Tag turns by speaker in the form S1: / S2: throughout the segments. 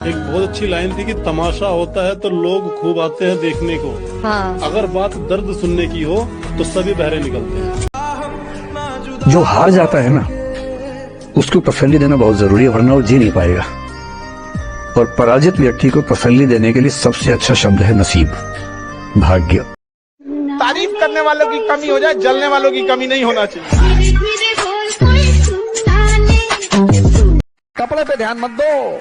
S1: एक बहुत अच्छी लाइन थी कि तमाशा होता है तो लोग खूब आते हैं देखने को।
S2: हाँ।
S1: अगर बात दर्द सुनने की हो तो सभी बहरे निकलते हैं।
S3: जो हार जाता है ना, उसको तसल्ली देना बहुत जरूरी है, वरना वो जी नहीं पाएगा। और पराजित व्यक्ति को तसल्ली देने के लिए सबसे अच्छा शब्द है नसीब, भाग्य।
S4: तारीफ करने वालों की कमी हो जाए, जलने वालों की कमी नहीं होना चाहिए।
S5: कपड़े पे ध्यान मत दो,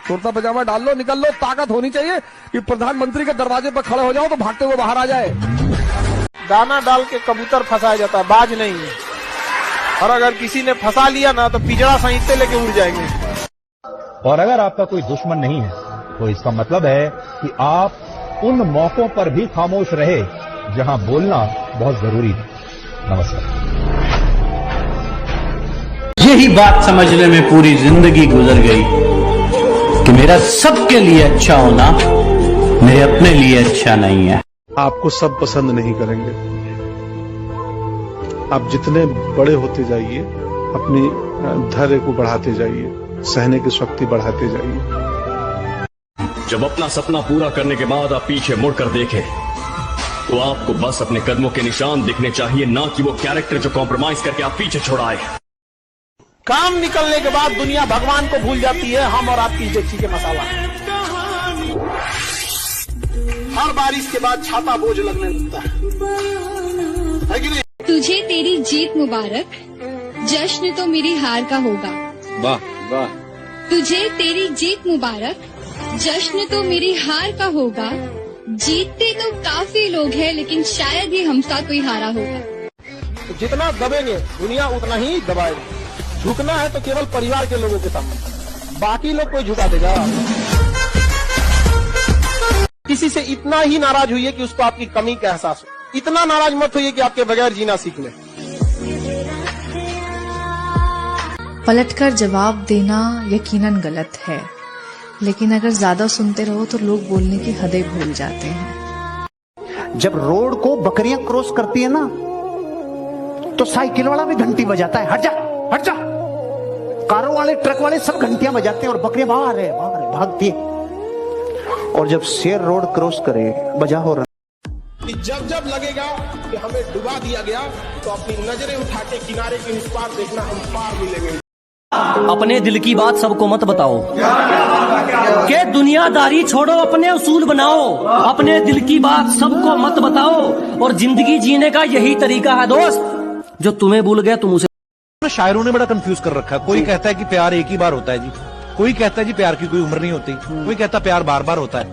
S5: कुर्ता पजामा डाल लो, निकल लो। ताकत होनी चाहिए कि प्रधानमंत्री के दरवाजे पर खड़े हो जाओ तो भागते हुए बाहर आ जाए।
S4: दाना डाल के कबूतर फंसाया जाता है, बाज नहीं है। और अगर किसी ने फंसा लिया ना तो पिजड़ा सहित लेके उड़ जाएंगे।
S6: और अगर आपका कोई दुश्मन नहीं है तो इसका मतलब है कि आप उन मौकों पर भी खामोश रहे जहां बोलना बहुत जरूरी है। नमस्कार।
S7: यही बात समझने में पूरी जिंदगी गुजर गई कि मेरा सबके लिए अच्छा होना मेरे अपने लिए अच्छा नहीं है।
S1: आपको सब पसंद नहीं करेंगे। आप जितने बड़े होते जाइए, अपनी धैर्य को बढ़ाते जाइए, सहने की शक्ति बढ़ाते जाइए।
S8: जब अपना सपना पूरा करने के बाद आप पीछे मुड़कर देखें तो आपको बस अपने कदमों के निशान दिखने चाहिए, ना कि वो कैरेक्टर जो कॉम्प्रोमाइज करके आप पीछे छोड़ाए।
S4: काम निकलने के बाद दुनिया भगवान को भूल जाती है, हम और आपकी देखी के मसाला। हर बारिश के बाद छाता बोझ लगने लगता है कि नहीं?
S9: तुझे तेरी जीत मुबारक, जश्न तो मेरी हार का होगा।
S1: वाह वाह।
S9: तुझे तेरी जीत मुबारक, जश्न तो मेरी हार का होगा। जीतते तो काफी लोग हैं, लेकिन शायद ही हमसा कोई हारा होगा।
S4: तो जितना दबेंगे दुनिया उतना ही दबाएगी। झुकना है तो केवल परिवार के लोगों के साथ, बाकी लोग कोई झुका देगा। किसी से इतना ही नाराज हुई है कि उसको आपकी कमी का एहसास हो। इतना नाराज मत होइए कि आपके बगैर जीना सीख ले।
S10: पलटकर जवाब देना यकीनन गलत है, लेकिन अगर ज्यादा सुनते रहो तो लोग बोलने की हदें भूल जाते हैं।
S11: जब रोड को बकरियां क्रॉस करती है ना, तो साइकिल वाला भी घंटी बजाता है, हट जा हट जा। कारों वाले, ट्रक वाले सब घंटियां बजाते हैं और बकरियां भाग रहे भागती है। और जब शेर रोड क्रॉस करे, बजा हो रहा।
S4: जब जब लगेगा कि हमें डुबा दिया गया तो अपनी नजरें उठा के किनारे के उस पार देखना, हम पार मिलेंगे।
S7: अपने दिल की बात सबको मत बताओ कि दुनियादारी छोड़ो, अपने उसूल बनाओ। अपने दिल की बात सबको मत बताओ, और जिंदगी जीने का यही तरीका है दोस्त, जो तुम्हें भूल गया तुम उसे।
S6: शायरों ने बड़ा कंफ्यूज कर रखा है। कोई कहता है कि प्यार एक ही बार होता है जी, कोई कहता है जी प्यार की कोई उम्र नहीं होती, कोई कहता है प्यार बार बार होता है।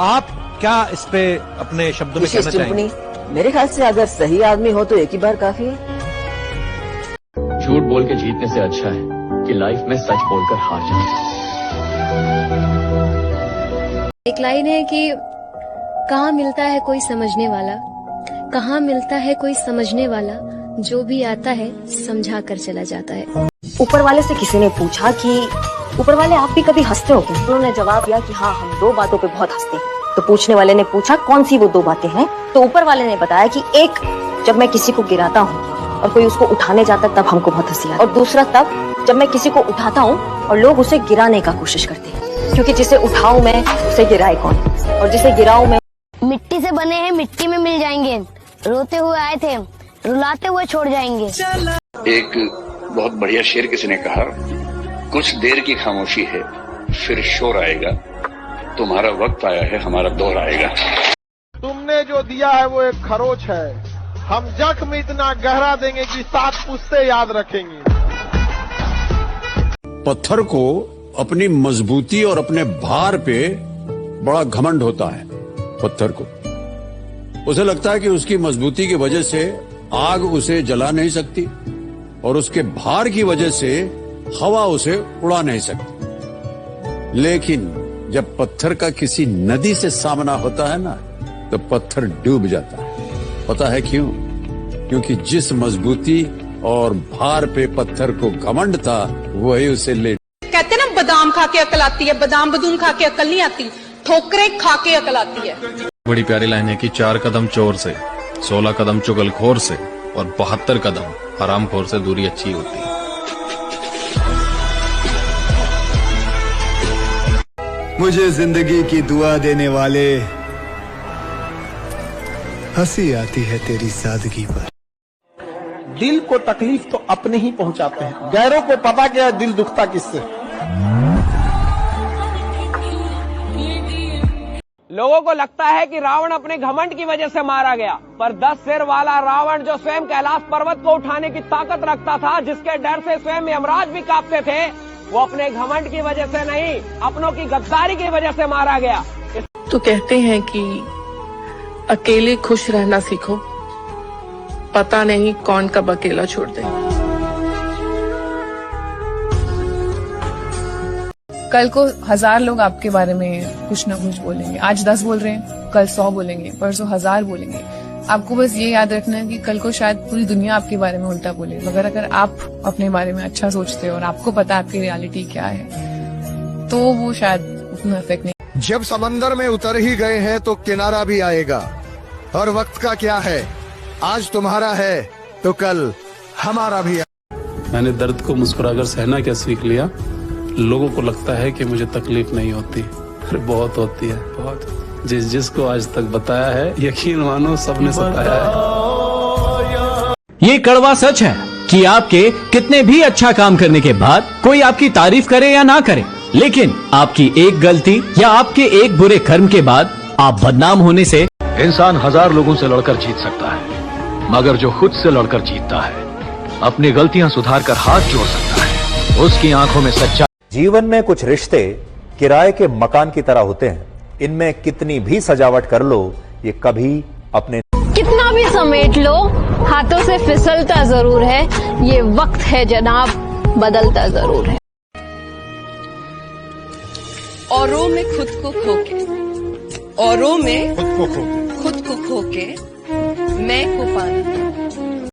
S6: आप क्या इस पे अपने शब्दों में कहना चाहेंगे?
S2: मेरे ख्याल से अगर सही आदमी हो तो एक ही बार काफी है।
S8: झूठ बोल के जीतने से अच्छा है कि लाइफ में सच बोलकर हार जाए।
S9: एक लाइन है कि कहाँ मिलता है कोई समझने वाला, कहाँ मिलता है कोई समझने वाला, जो भी आता है समझा कर चला जाता है।
S2: ऊपर वाले से किसी ने पूछा कि ऊपर वाले आप भी कभी हंसते हो क्या? उन्होंने जवाब दिया कि हाँ, हम दो बातों पे बहुत हंसते हैं। तो पूछने वाले ने पूछा कौन सी वो दो बातें हैं? तो ऊपर वाले ने बताया कि एक, जब मैं किसी को गिराता हूँ और कोई उसको उठाने जाता है तब हमको बहुत हंसी आती है, और दूसरा तब जब मैं किसी को उठाता हूँ और लोग उसे गिराने का कोशिश करते हैं, क्योंकि जिसे उठाऊं मैं उसे गिराए कौन, और जिसे गिराऊं मैं।
S9: मिट्टी से बने हैं, मिट्टी में मिल जाएंगे। रोते हुए आए थे, रुलाते हुए छोड़ जाएंगे।
S3: एक बहुत बढ़िया शेर किसी ने कहा, कुछ देर की खामोशी है फिर शोर आएगा, तुम्हारा वक्त आया है हमारा दौर आएगा।
S4: तुमने जो दिया है वो एक खरोच है, हम जख्म इतना गहरा देंगे कि 7 पुश्ते याद रखेंगे।
S1: पत्थर को अपनी मजबूती और अपने भार पे बड़ा घमंड होता है। पत्थर को उसे लगता है कि उसकी मजबूती की वजह से आग उसे जला नहीं सकती, और उसके भार की वजह से हवा उसे उड़ा नहीं सकती। लेकिन जब पत्थर का किसी नदी से सामना होता है ना, तो पत्थर डूब जाता है। पता है क्यों? क्योंकि जिस मजबूती और भार पे पत्थर को घमंड था, वही उसे ले।
S9: कहते ना, बादाम खा के अकल आती है, बादाम बदूम खा के अकल नहीं आती, ठोकरें खा के अकल आती है।
S5: बड़ी प्यारी लाइन है कि 4 कदम चोर से, 16 कदम चुगलखोर से, और 72 कदम हरामखोर से दूरी अच्छी होती है।
S12: मुझे जिंदगी की दुआ देने वाले, हंसी आती है तेरी सादगी पर।
S4: दिल को तकलीफ तो अपने ही पहुंचाते हैं, गैरों को पता क्या है दिल दुखता किससे।
S13: लोगों को लगता है कि रावण अपने घमंड की वजह से मारा गया, पर 10 सिर वाला रावण जो स्वयं कैलाश पर्वत को उठाने की ताकत रखता था, जिसके डर से स्वयं यमराज भी कांपते थे, वो अपने घमंड की वजह से नहीं, अपनों की गद्दारी की वजह से मारा गया।
S14: तो कहते हैं कि अकेले खुश रहना सीखो, पता नहीं कौन कब अकेला छोड़ दे।
S10: कल को 1000 लोग आपके बारे में कुछ ना कुछ बोलेंगे। आज 10 बोल रहे हैं, कल 100 बोलेंगे, परसों 1000 बोलेंगे। आपको बस ये याद रखना है कि कल को शायद पूरी दुनिया आपके बारे में उल्टा बोले, मगर अगर आप अपने बारे में अच्छा सोचते हो और आपको पता है आपकी रियलिटी क्या है, तो वो शायद उतना इफेक्ट नहीं।
S12: जब समंदर में उतर ही गए हैं तो किनारा भी आएगा, और वक्त का क्या है, आज तुम्हारा है तो कल हमारा भी।
S15: मैंने दर्द को मुस्कुराकर सहना क्या सीख लिया। लोगों को लगता है कि मुझे तकलीफ नहीं होती, अरे बहुत होती है, बहुत। जिसको आज तक बताया है, यकीन मानो सबने सताया है।
S16: ये कड़वा सच है कि आपके कितने भी अच्छा काम करने के बाद कोई आपकी तारीफ करे या ना करे, लेकिन आपकी एक गलती या आपके एक बुरे कर्म के बाद आप बदनाम होने से।
S6: इंसान 1000 लोगों से लड़कर जीत सकता है, मगर जो खुद से लड़कर जीतता है, अपनी गलतियां सुधार कर हाथ जोड़ सकता है, उसकी आंखों में सच्चाई।
S17: जीवन में कुछ रिश्ते किराए के मकान की तरह होते हैं। इनमें कितनी भी सजावट कर लो, ये कभी अपने
S9: कितना भी समेट लो, हाथों से फिसलता जरूर है। ये वक्त है जनाब, बदलता जरूर है।
S14: औरों में खुद को खोके, औरों में खुद को खोके मैं को पाना।